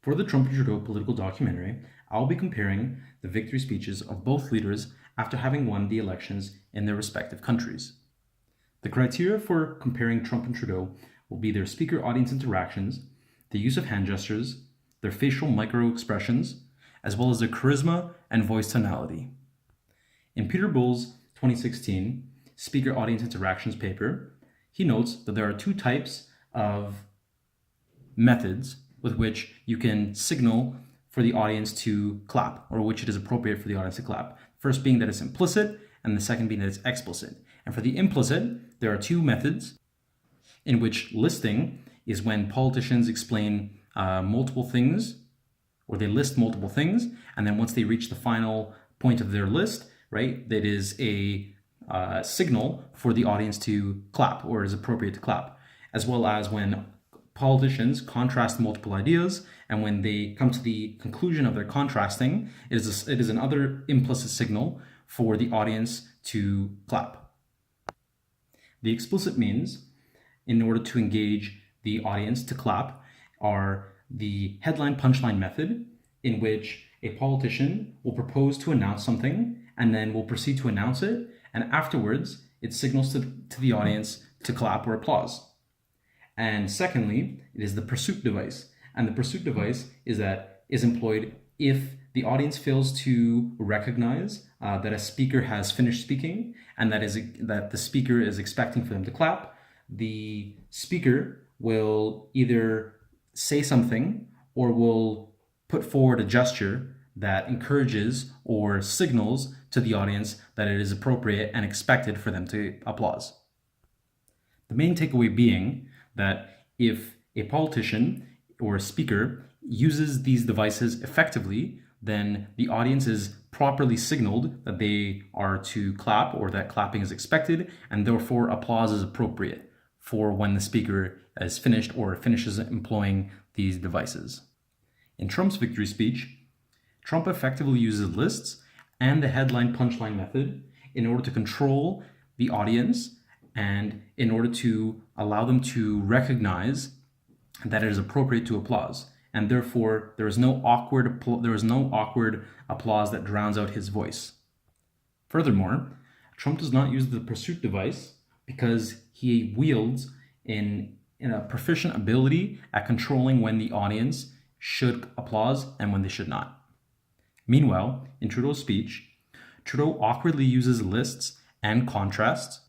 For the Trump and Trudeau political documentary, I'll be comparing the victory speeches of both leaders after having won the elections in their respective countries. The criteria for comparing Trump and Trudeau will be their speaker-audience interactions, the use of hand gestures, their facial micro-expressions, as well as their charisma and voice tonality. In Peter Bull's 2016 Speaker-Audience Interactions paper, he notes that there are two types of methods with which you can signal for the audience to clap, or which it is appropriate for the audience to clap. First being that it's implicit, and the second being that it's explicit. And for the implicit, there are two methods in which listing is when politicians explain multiple things, or they list multiple things, and then once they reach the final point of their list, right, that is a signal for the audience to clap, or is appropriate to clap, as well as when politicians contrast multiple ideas, and when they come to the conclusion of their contrasting, it is another implicit signal for the audience to clap. The explicit means, in order to engage the audience to clap, are the headline punchline method, in which a politician will propose to announce something and then will proceed to announce it, and afterwards it signals to the audience to clap or applause. And secondly, it is the pursuit device. And the pursuit device is employed if the audience fails to recognize that a speaker has finished speaking and that the speaker is expecting for them to clap. The speaker will either say something or will put forward a gesture that encourages or signals to the audience that it is appropriate and expected for them to applause. The main takeaway being that if a politician or a speaker uses these devices effectively, then the audience is properly signaled that they are to clap, or that clapping is expected, and therefore applause is appropriate for when the speaker is finished or finishes employing these devices. In Trump's victory speech, Trump effectively uses lists and the headline punchline method in order to control the audience and in order to allow them to recognize that it is appropriate to applause. And therefore, there is no awkward applause that drowns out his voice. Furthermore, Trump does not use the pursuit device because he wields in a proficient ability at controlling when the audience should applause and when they should not. Meanwhile, in Trudeau's speech, Trudeau awkwardly uses lists and contrasts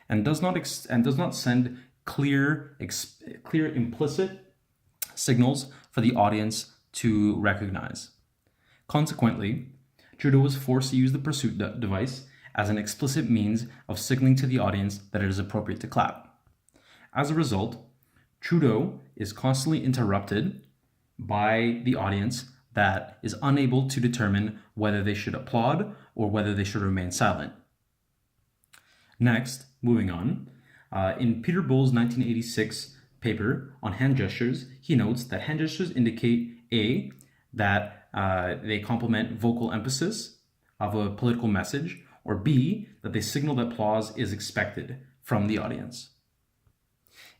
and does not send clear implicit signals for the audience to recognize. Consequently, Trudeau was forced to use the pursuit device as an explicit means of signaling to the audience that it is appropriate to clap. As a result, Trudeau is constantly interrupted by the audience that is unable to determine whether they should applaud or whether they should remain silent. Next, moving on, in Peter Bull's 1986 paper on hand gestures, he notes that hand gestures indicate A, that they complement vocal emphasis of a political message, or B, that they signal that applause is expected from the audience.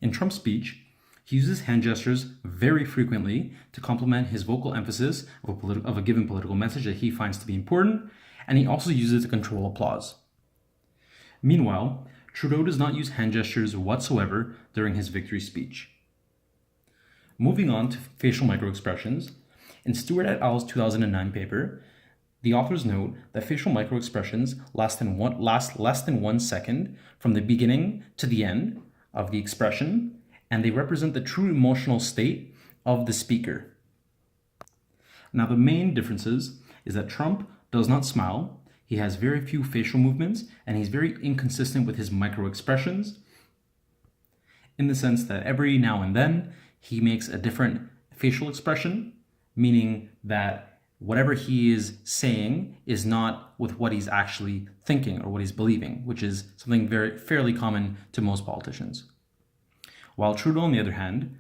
In Trump's speech, he uses hand gestures very frequently to complement his vocal emphasis of a given political message that he finds to be important, and he also uses it to control applause. Meanwhile, Trudeau does not use hand gestures whatsoever during his victory speech. Moving on to facial microexpressions, in Stewart et al.'s 2009 paper, the authors note that facial microexpressions last less than 1 second from the beginning to the end of the expression, and they represent the true emotional state of the speaker. Now, the main differences is that Trump does not smile, he has very few facial movements, and he's very inconsistent with his microexpressions, in the sense that every now and then he makes a different facial expression, meaning that whatever he is saying is not with what he's actually thinking or what he's believing, which is something fairly common to most politicians. While Trudeau, on the other hand,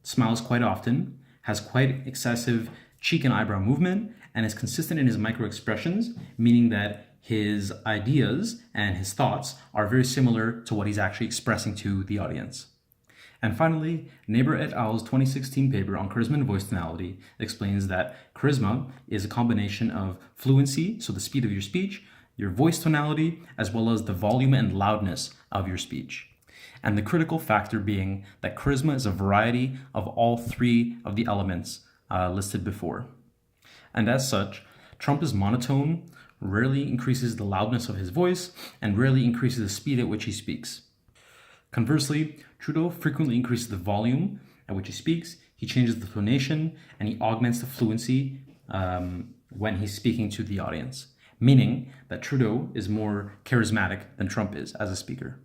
smiles quite often, has quite excessive cheek and eyebrow movement, and is consistent in his microexpressions, meaning that his ideas and his thoughts are very similar to what he's actually expressing to the audience. And finally, Neighbor et al.'s 2016 paper on charisma and voice tonality explains that charisma is a combination of fluency, so the speed of your speech, your voice tonality, as well as the volume and loudness of your speech. And the critical factor being that charisma is a variety of all three of the elements listed before. And as such, Trump is monotone, rarely increases the loudness of his voice, and rarely increases the speed at which he speaks. Conversely, Trudeau frequently increases the volume at which he speaks, he changes the tonation, and he augments the fluency when he's speaking to the audience, meaning that Trudeau is more charismatic than Trump is as a speaker.